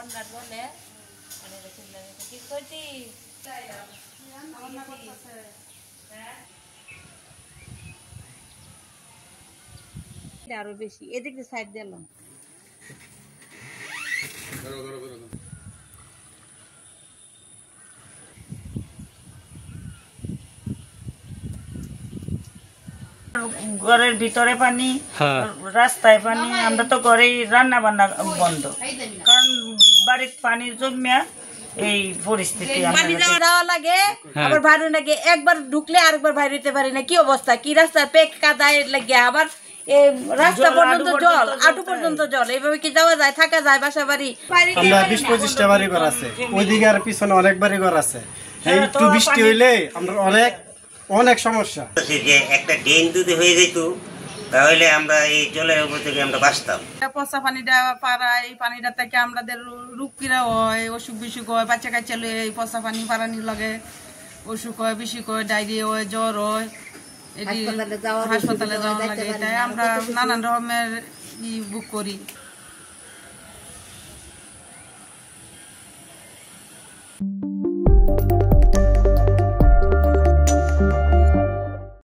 বন্যার বলে কি করছি আরো বেশি এদিক দিয়ে সাইড দিলাম ঘরের ভিতরে পানি রাস্তায় পানি আমরা তো ঘরেই রান্না বান্না বন্ধ কারণ বাড়ির পানি জমিয়া এই পরিস্থিতি পানি দেওয়া লাগে আবার বাইরে লাগে একবার ঢুকলে আরেকবার বাইরে হইতে পারি না কি অবস্থা কি রাস্তা পেক কাদায় লাগে আবার রাস্তা পর্যন্ত জল আটু পর্যন্ত জল এইভাবে কি যাওয়া যায় থাকা যায় বাসা বাড়ি আমরা 20-25টা বাড়ি ঘর আছে ওইদিকে আর পিছনে অনেক বাড়ি ঘর আছে একটু বৃষ্টি হইলে আমরা অনেক সমস্যা যে একটা ড্রেন যদি হয়ে যেত তাহলে আমরা এই জলের উপর থেকে আমরা বাঁচতাম পচা পানিটা পাড়া এই পানিটা থেকে আমাদের রোগীরা হয় অসুখ বিসুখ হয় বাচ্চা কাচ্চা এই পচা পানি পাড়ানির লাগে অসুখ হয় বিসুখ হয় ডায়রিয়া হয় জ্বর হয় হাসপাতালে যাওয়া লাগে এটাই আমরা নানান রকমের বুক করি